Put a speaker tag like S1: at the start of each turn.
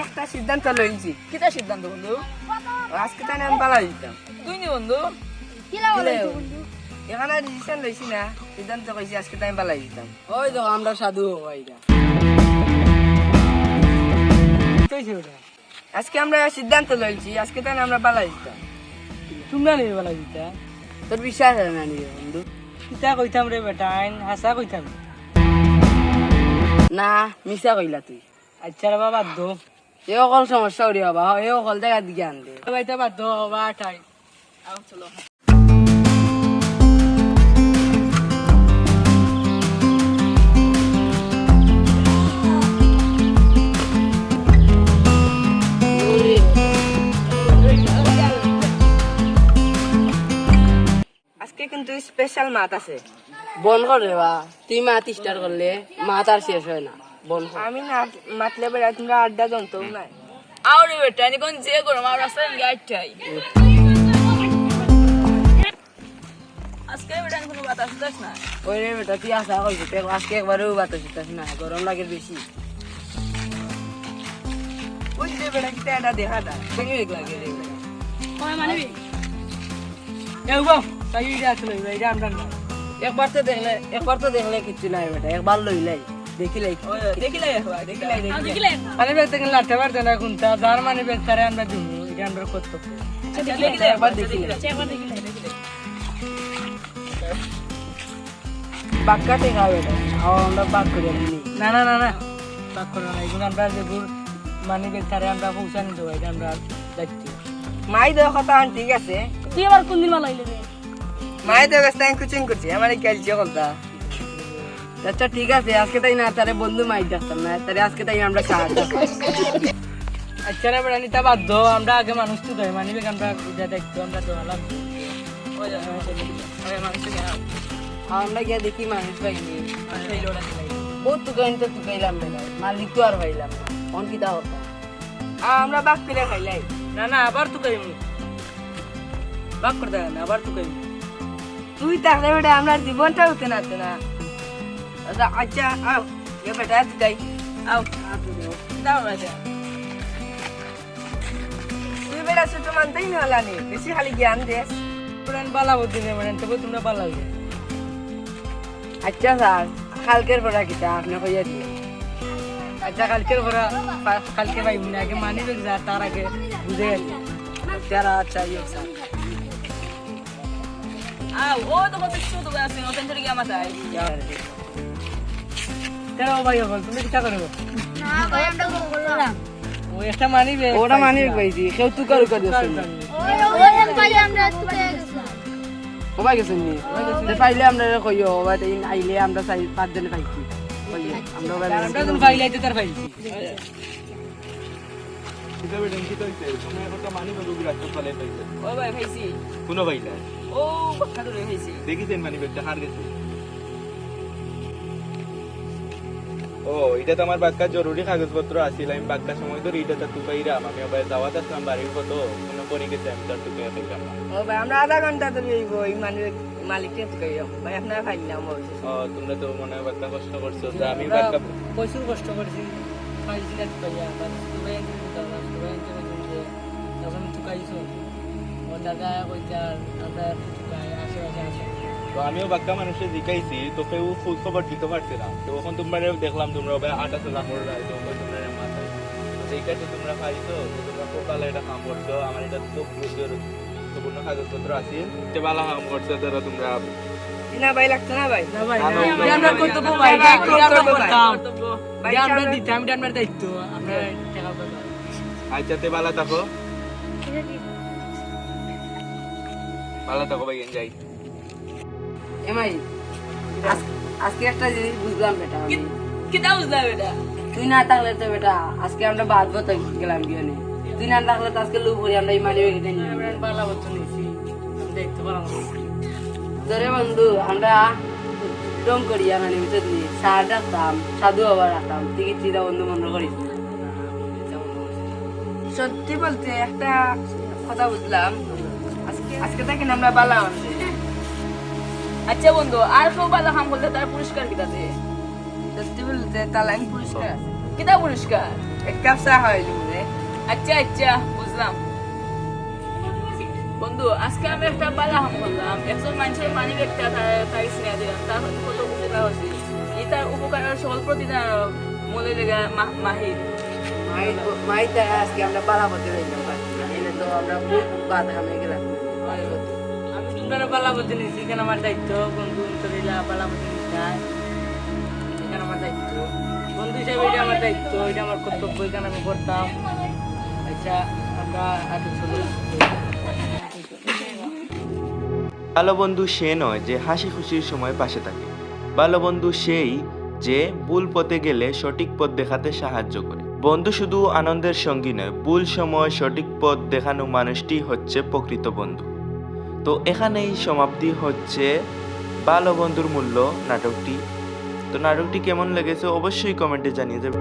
S1: একটা সিদ্ধান্ত লইছি।
S2: কিতা সিদ্ধান্ত বন্ধু?
S1: আজকে তাই আমি পালাই দিতাম।
S2: তুই নি বন্ধু?
S1: এখানে ডিসিশন লইছি না, সিদ্ধান্ত কইছি আজকে তাই পালাই দিতাম।
S2: ওই তো আমরা সাধু ভাইরা।
S1: আজকে আমরা সিদ্ধান্ত লইছি, আজকে তাই আমরা পালাই দিতাম।
S2: তোমরা নিয়ে বেলা দিতা?
S1: তোর বিশ্বাস হয় না নিয়ে বন্ধু?
S2: কিতা কইতাম রে বেটা, আইন হাসা কইতাম।
S1: না মিছা কইলা তুই।
S2: আচ্ছা রে বাবা দো।
S1: এ অকল সমস্যা উড়ি হবা, এ অকল জায়গা দিকে আন দে।
S2: ভাইটা বাদ দো বা ঠাই। আও চলো।
S1: আজকে কিন্তু স্পেশাল মাছ আছে। বন করে বা তুই মাছ স্টার্ট করলে মাছ আর শেষ হয় না। বন আমি না মাতলে বেড়া তোমরা আড্ডা জমতো না।
S2: আও রে বেটা, নি কোন যে গরম আর রাস্তায় গাইটাই। আজকে বেটা কোনো বাতাস দাস না।
S1: ওই রে বেটা তুই আসা কইছিস, আজকে একবারও বাতাস দিতাস না, গরম লাগে বেশি। ওই যে বেটা কিটা এটা দেখা দা, কেমন লাগে রে বেটা?
S2: কয় মানবি? এও গো, তাই ইডা আসলে ইডা আমরা না।
S1: একবার তো দেখলে কিছু নাই বেটা, একবার লইলাই দেখিলাই
S2: দেখিলাই
S1: দেখিলাই।
S2: মানে বেতে গেলে লাটে পারতে না কোনটা যার মানে বেচারে আমরা দিব এটা আমরা করতে। দেখিলাই
S1: একবার দেখিলাই বাক্কা টেকা বেটা, আমরা বাক করে নিই।
S2: না না না না বাক করো না, এগুলো আমরা যেগুলো মানে বেচারে আমরা পৌঁছানি দেবো এটা আমরা দায়িত্ব।
S1: মাই দেওয়া কথা ঠিক আছে,
S2: তুই আবার কোন দিন মাল আইলে রে?
S1: মাই দেওয়া ব্যস্ত আমি কোচিং করছি, আমার খেলছে কথা। আচ্ছা ঠিক আছে, আজকে তাই না তারে বন্ধু মাই দেখতাম না, তারে আজকে তাই আমরা সাহায্য।
S2: আচ্ছা রে বেড়া নিতে বাধ্য, আমরা আগে মানুষ তো দেয় মানি বেগ আমরা যা দায়িত্ব আমরা দেওয়ালাম।
S1: আমরা গিয়ে দেখি মানুষ পাইনি, বহুত তুকাইন তো তুকাইলাম বেটা, মালিক তো আর পাইলাম না, অন কিতা হতো আমরা বাক করে খাইলাই।
S2: না না আবার তো কইমু বাক করে দেয় না, আবার তো কইমু।
S1: তুই থাকলে বেটা আমরা জীবনটা হতে না তো না। আচ্ছা আচ্ছা আও এ বেটা তুই তাই
S2: আও দাও রাজা।
S1: তুই বেটা ছোট মানতেই না হলানি, বেশি খালি জ্ঞান দেস।
S2: পুরান বালা বুদ্ধি নেই মানে তবে তোমরা বালা হইবে।
S1: আচ্ছা স্যার কালকের পড়া কিতা আপনি কইয়া দিয়ে।
S2: আচ্ছা কালকের পরা কালকে ভাই মনে আগে মানি বেগ যা তার আগে বুঝে গেলি।
S1: তেরা আচ্ছা ইয়ে স্যার
S2: আও ও তো কত ছোট আছে ওখান থেকে আমার তাই তেরা ভাই বল তুমি কি করবে?
S3: না ভাই আমরা বললাম
S2: ও একটা মানি বেগ
S1: ওটা মানি পাইছি, কেউ তুই কারু করে দিস
S3: ওই ভাই আমরা তুলে গেছিলাম
S1: সবাই গেছেন নি পাইলে আমরা কইও ভাই আইলে আমরা 4-5 জন পাইছি কইও আমরা
S2: আমরা তো ফাইল আইতে তার ফাইল ও ভাই ভাইছি
S4: কোনো ভাইলা
S2: ও কথা ধরে ভাইছি
S4: দেখেছেন মানি ব্যাগটা হার গেছে। ও এটা তো আমার বাক্কার জরুরি কাগজপত্র আছিল, আমি বাক্কার সময় ধরে এটা তো পাইরাম, আমি আবার দাওয়াত আসলাম বাড়ির কত কোনো পরে গেছে, আমি তার টুকে পাইলাম না।
S1: ও ভাই আমরা আধা ঘন্টা তো লইব এই মালিককে তো কইও ভাই আপনারা ফাইলাম হইছে।
S4: ও তোমরা তো মনে হয় বাক্কা কষ্ট করছো, তো আমি বাক্কা
S2: প্রচুর কষ্ট করছি ফাইছি না পাইয়া বাস তুমি দাও না তুমি যে যখন তুকাইছো ও দাদা কইতার আমরা তুকাই আশেপাশে আসে।
S4: তো আমিও বাক্কা মানুষের জিজ্ঞাইছি, তো কেউ খোঁজ খবর দিতে পারছে না, তো এখন তোমরা দেখলাম তোমরা ভাই 8 লাখ তোমরা মাথায়, তো সেইটা তো তোমরা পাইছো, তো তোমরা খুব ভালো এটা কাম করছো, আমার এটা তো গুরুত্বপূর্ণ কাগজপত্র আছে, এটা ভালো কাম করছো ধরো তোমরা।
S1: না ভাই লাগতো না ভাই,
S2: না ভাই
S4: না, না,
S2: এটা আমরা কর্তব্য ভাই
S1: ভাই,
S2: এটা আমরা
S1: কর্তব্য ভাই।
S2: করতাম
S1: ভাই,
S2: এটা আমরা
S1: আমরা-
S2: দিতাম এটা আমরা দায়িত্ব আমরা টাকা পাবো।
S4: আচ্ছা তে ভালো থাকো, ভালো থাকো ভাই যাই।
S1: এমাই আজকে একটা জিনিস বুঝলাম বেটা আমি।
S2: কিতা বুঝলাম এটা?
S1: তুই না থাকলে তো বেটা আজকে আমরা বাঁধবো তো গেলাম বিয়ে, তুই না থাকলে তো আজকে লুপ করি আমরা এই মানি ব্যাগ নিয়ে
S2: আমরা বালা বচ্চা নিছি আমি দায়িত্ব পালন করছি।
S1: ধরে বন্ধু আমরা ডং করি মানে ভিতর নিয়ে সার ডাকতাম, সাধু বাবা রাখতাম, টিকিট চিন্তা বন্ধু মনে করিস। সত্যি বলতে একটা কথা বুঝলাম, আজকে থেকে আমরা বালা আনছি।
S2: আচ্ছা বন্ধু আর কেউ বালা কাম করলে তার পুরস্কার কিতা দে?
S1: সত্যি বলতে তার লাইন পুরস্কার আছে। কিতা পুরস্কার? এক কাপ চা খাওয়াই দিব রে। আচ্ছা আচ্ছা বুঝলাম। বন্ধু আজকে আমি একটা বালা হাম করলাম, একজন মানুষের মানি ব্যাগটা তাই স্নেহ দিলাম, তার কত উপকার হচ্ছে। এই তার উপকারের সকল প্রতিদান মনে লেগে মাহির মাহির আজকে আমরা বালা করতে পারলাম, এনে তো আমরা বাদ হামে গেলাম।
S2: আমি তোমরা বালাবতী নিয়েছি, এখানে আমার দায়িত্ব। বন্ধু তোরা বালাবতী নিস না, এখানে আমার দায়িত্ব। বন্ধু হিসাবে এটা আমার দায়িত্ব, এটা আমার কর্তব্য, এখানে আমি করতাম। আচ্ছা আমরা আগে চলো।
S4: ভালো বন্ধু সে নয় যে হাসি খুশির সময় পাশে থাকে, ভালো বন্ধু সেই যে ভুল পথে গেলে সঠিক পথ দেখাতে সাহায্য করে। বন্ধু শুধু আনন্দের সঙ্গী নয়, ভুল সময় সঠিক পথ দেখানো মানুষটি হচ্ছে প্রকৃত বন্ধু। তো এখানেই সমাপ্তি হচ্ছে ভালো বন্ধুর মূল্য নাটকটি। তো নাটকটি কেমন লেগেছে অবশ্যই কমেন্টে জানিয়ে দেবে।